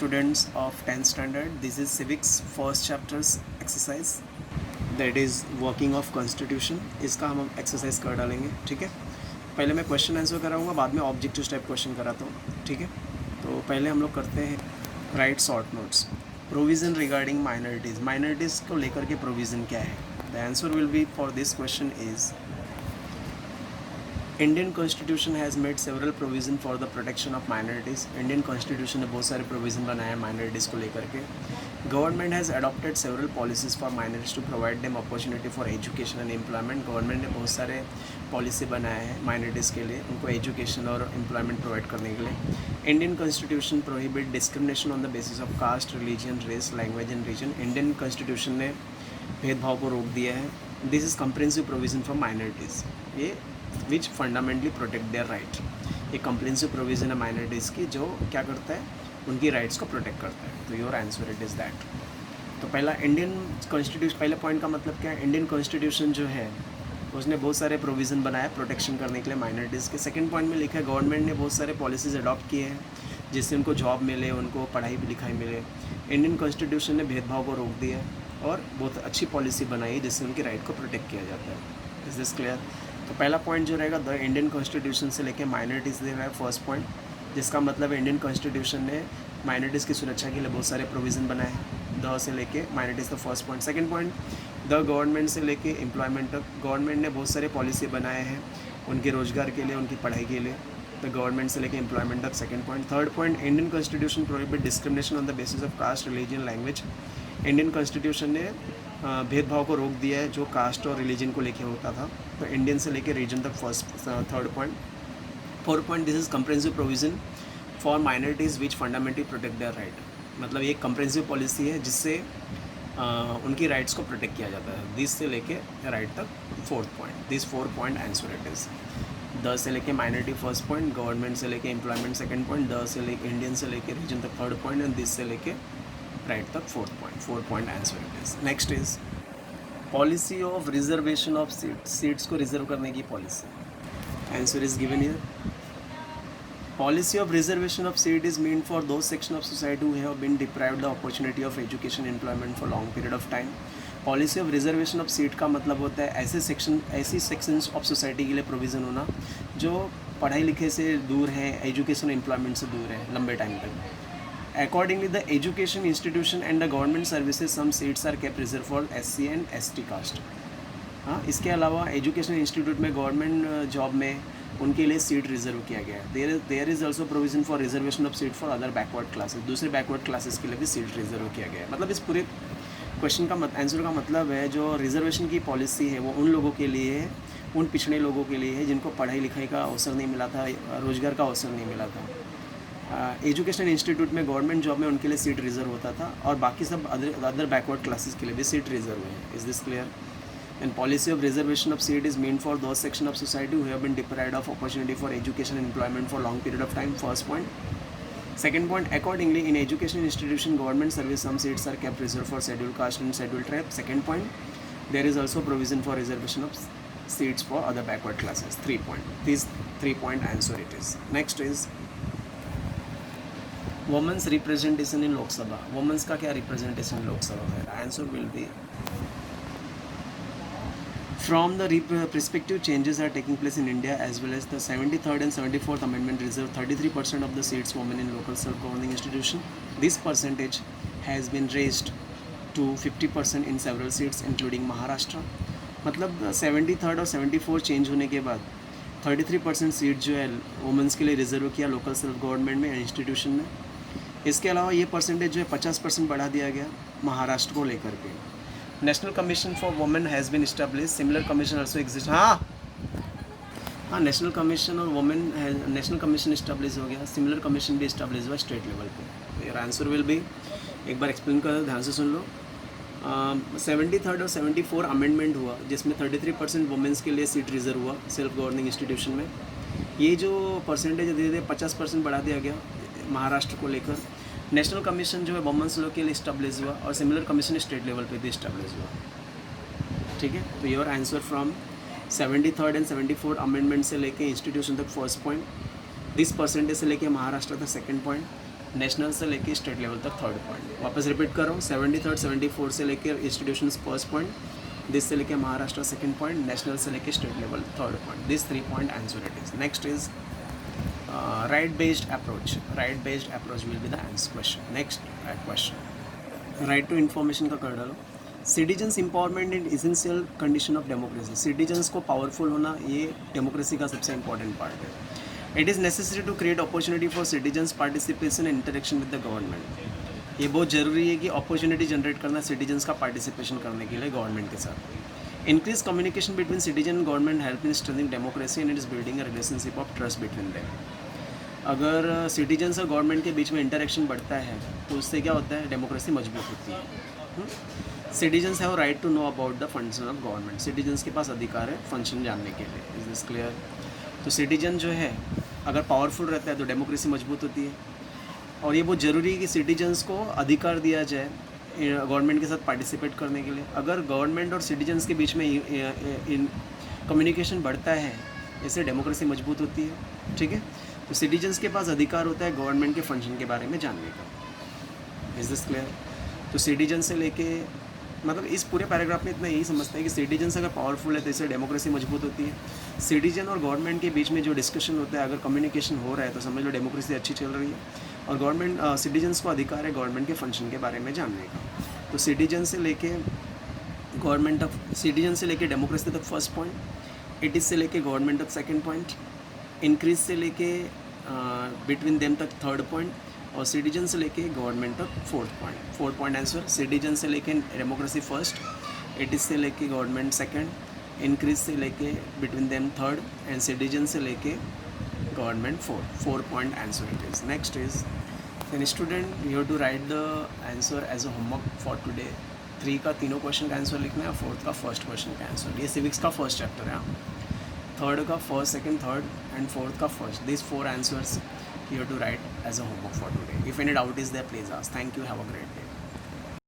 students of 10th standard. This is civics first chapters exercise, that is working of constitution. इसका हम exercise कर डालेंगे, ठीक है। पहले मैं क्वेश्चन आंसर कराऊंगा, बाद में ऑब्जेक्टिव टाइप क्वेश्चन कराता हूँ, ठीक है। तो पहले हम लोग करते हैं right short notes. Provision regarding minorities, minorities को लेकर के प्रोविज़न क्या है। The answer will B for this question is Indian constitution has made several provision for the protection of minorities. Indian constitution ने बहुत सारे प्रोविज़न बनाए हैं माइनॉरिटीज़ को लेकर के। Government has adopted several policies for minorities to provide them opportunity for education and employment. Government ने बहुत सारे पॉलिसी बनाए हैं माइनॉरिटीज़ के लिए, उनको एजुकेशन और एम्प्लॉयमेंट प्रोवाइड करने के लिए। Indian constitution prohibit discrimination on the basis of caste, religion, race, language and region. Indian constitution ने भेदभाव को रोक दिया है। This is comprehensive provision for minorities, ये which fundamentally protect their right. ये कंप्रिहेंसिव प्रोविज़न है माइनॉरिटीज़ की, जो क्या करता है, उनकी राइट्स को प्रोटेक्ट करता है। तो your answer it is that. तो पहला इंडियन कॉन्स्टिट्यूशन, पहले पॉइंट का मतलब क्या है, इंडियन कॉन्स्टिट्यूशन जो है उसने बहुत सारे प्रोविज़न बनाया प्रोटेक्शन करने के लिए माइनॉरिटीज़ के। सेकंड पॉइंट में लिखा है गवर्नमेंट ने बहुत सारे पॉलिसीज़ अडॉप्ट किए हैं जिससे उनको जॉब मिले, उनको पढ़ाई लिखाई मिले। इंडियन कॉन्स्टिट्यूशन ने भेदभाव को रोक दिया और बहुत अच्छी पॉलिसी बनाई है जिससे उनकी राइट को प्रोटेक्ट किया जाता है। Is this clear. तो पहला पॉइंट जो रहेगा द इंडियन कॉन्स्टिट्यूशन से लेके माइनॉरिटीज़ दे रहा है फर्स्ट पॉइंट, जिसका मतलब इंडियन कॉन्स्टिट्यूशन ने माइनॉरिटीज़ की सुरक्षा के लिए बहुत सारे प्रोविज़न बनाए हैं। द से लेके माइनॉरिटीज़ का first point. Second point the government से लेके एम्प्लॉयमेंट तक गवर्नमेंट ने बहुत सारे पॉलिसी बनाए हैं उनके रोज़गार के लिए, उनकी पढ़ाई के लिए। द गवर्नमेंट से लेके एम्प्लॉयमेंट तक, second point. Third point Indian constitution prohibit discrimination on the basis of caste, religion, language. Indian constitution ने भेदभाव को रोक दिया है जो कास्ट और रिलीजन को लेके होता था। तो इंडियन से लेके रीजन तक first, third point. Fourth point this is comprehensive provision for minorities which fundamentally protect their right. मतलब ये कंप्रिहेंसिव पॉलिसी है जिससे उनकी राइट्स को प्रोटेक्ट किया जाता है। दिस से लेके राइट तक fourth point. This 4 point answer it is. The से लेके माइनॉरिटी फर्स्ट पॉइंट, गवर्नमेंट से लेके एम्प्लॉयमेंट सेकंड पॉइंट, द से लेके इंडियन से लेके रीजन तक थर्ड पॉइंट, एंड दिस से लेके राइट तक fourth point. 4 point answer it is. Next is policy of reservation of seats. Seats को रिजर्व करने की policy. Answer is given here. Policy of reservation of seat is meant for those section of society who have been deprived the opportunity of education and employment for long period of time. Policy of reservation of seat का मतलब होता है ऐसी sections of society के लिए provision होना जो पढ़ाई लिखे से दूर है, education एम्प्लॉयमेंट से दूर है लंबे टाइम तक। Accordingly, the education institution and the government services some seats are kept reserved for SC and ST caste. हाँ, इसके अलावा एजुकेशन इंस्टीट्यूट में गवर्नमेंट जॉब में उनके लिए सीट रिजर्व किया गया है। There is also provision for reservation of seat for other backward classes. दूसरे बैकवर्ड क्लासेस के लिए भी सीट रिजर्व किया गया है। मतलब इस पूरे क्वेश्चन का आंसर का मतलब है जो रिजर्वेशन की पॉलिसी है वो उन लोगों के लिए है, उन पिछड़े लोगों के लिए है जिनको पढ़ाई लिखाई का अवसर नहीं मिला था, रोज़गार का अवसर नहीं मिला था। एजुकेशन इंस्टीट्यूट में गवर्नमेंट जॉब में उनके लिए सीट रिजर्व होता था और बाकी सब अदर बैकवर्ड क्लासेस के लिए भी सीट रिजर्व है। Is this clear? And policy of reservation of seat is meant for those section of society who have been deprived of opportunity for education and employment for long period of time. First point. Second point, accordingly, in education institution, government service, some seats are kept reserved for scheduled caste and scheduled tribe. Second point, there is also provision for reservation of seats for other backward classes. 3 point. These 3 point answer it is. Next is women's representation in Lok Sabha. Women's का क्या representation in Lok Sabha है? Answer will be from the prospective changes are taking place in India as well as the 73rd and 74th Amendment reserve 33% of the seats women in local self-governing institution. This percentage has been raised to 50% in several seats including Maharashtra. मतलब 73rd और 74 change होने के बाद 33% seat जो है women's के लिए reserve किया लोकल सेल्फ गवर्नमेंट में, इंस्टीट्यूशन में। इसके अलावा ये परसेंटेज जो है 50% बढ़ा दिया गया महाराष्ट्र को लेकर के। National commission for women has been establish. Similar commission also exist. हाँ, नेशनल कमीशन और वुमेन नेशनल कमीशन इस्टेब्लिश हो गया, सिमिलर कमीशन भी इस्टेब्लिश हुआ स्टेट लेवल पे। योर आंसर विल बी, एक बार एक्सप्लेन कर ध्यान से सुन लो। 73rd और 74 अमेंडमेंट हुआ जिसमें 33% वुमेंस के लिए सीट रिजर्व हुआ सेल्फ गवर्निंग इंस्टीट्यूशन में। ये जो परसेंटेज धीरे धीरे 50% बढ़ा दिया गया महाराष्ट्र को लेकर। नेशनल कमीशन जो है वुमेंस लॉ के लिए इस्टेब्लिश हुआ और सिमिलर कमीशन स्टेट लेवल पे भी इस्टेब्लिश हुआ। ठीक है, तो your answer from 73rd and 74 amendment से लेके इंस्टीट्यूशन तक फर्स्ट पॉइंट, दिस परसेंटेज से लेके महाराष्ट्र तक सेकंड पॉइंट, नेशनल से लेके स्टेट लेवल तक थर्ड पॉइंट। वापस रिपीट कर रहा हूँ, 73rd 74 से लेके इंस्टीट्यूशंस फर्स्ट पॉइंट, दिस से लेके महाराष्ट्र सेकंड पॉइंट, नेशनल से लेके state level third point. This 3 point answer it is. Next is right based approach. Right based approach will be the answer question. Next question, right to information का कर डालो। Citizens empowerment in essential condition of democracy. Citizens को powerful होना ये democracy का सबसे important part है। It is necessary to create opportunity for citizens participation and interaction with the government. ये बहुत ज़रूरी है कि अपॉर्चुनिटी जनरेट करना सिटीजन्स का पार्टिसिपेशन करने के लिए गवर्नमेंट के साथ। Increase communication between citizen and government help in strengthening democracy and it is building a relationship of trust between them. अगर सिटीजन्स और गवर्नमेंट के बीच में इंटरेक्शन बढ़ता है तो उससे क्या होता है, डेमोक्रेसी मजबूत होती है। Citizens have right to know about the function of government. Citizens के पास अधिकार है फंक्शन जानने के लिए। Is this clear? तो सिटीजन जो है अगर पावरफुल रहता है तो डेमोक्रेसी मजबूत होती है। और ये बहुत ज़रूरी है कि सिटीजन्स को अधिकार दिया जाए गवर्नमेंट के साथ पार्टिसिपेट करने के लिए। अगर गवर्नमेंट और सिटीजन्स के बीच में इन कम्युनिकेशन बढ़ता है, इससे डेमोक्रेसी मजबूत होती है। ठीक है, तो सिटीजन्स के पास अधिकार होता है गवर्नमेंट के फंक्शन के बारे में जानने का। Is this clear? तो सिटीजन से लेके मतलब इस पूरे पैराग्राफ में इतना यही समझते हैं कि सिटीजन्स अगर पावरफुल है तो इससे डेमोक्रेसी मजबूत होती है। सिटीजन और गवर्नमेंट के बीच में जो डिस्कशन होता है, अगर कम्युनिकेशन हो रहा है तो समझ लो डेमोक्रेसी अच्छी चल रही है। और गवर्नमेंट सिटीजन्स को अधिकार है गवर्नमेंट के फंक्शन के बारे में जानने का। तो सिटीजन से लेके गवर्नमेंट तक, सिटीजन से लेके डेमोक्रेसी तक फर्स्ट पॉइंट, इट इज़ से लेके गवर्नमेंट तक सेकंड पॉइंट, इंक्रीज से लेके बिटवीन देम तक थर्ड पॉइंट, और सिटीजन से लेके गवर्नमेंट तक fourth point. 4 point answer. Citizen से लेके डेमोक्रेसी फर्स्ट, इट इज़ से लेके गवर्नमेंट सेकंड, इंक्रीज से लेके between them third, and citizen से लेके government fourth. 4 point answer it is. Next is then student you have to write the answer as a homework for today. 3 का तीनों question का answer लिखना है, 4th का फर्स्ट क्वेश्चन का answer. ये सिविक्स का फर्स्ट चैप्टर है। 3rd का first, second, third and 4th का first. This 4 answers you have to write as a homework for today. If any doubt is there, please ask. Thank you. Have a great day.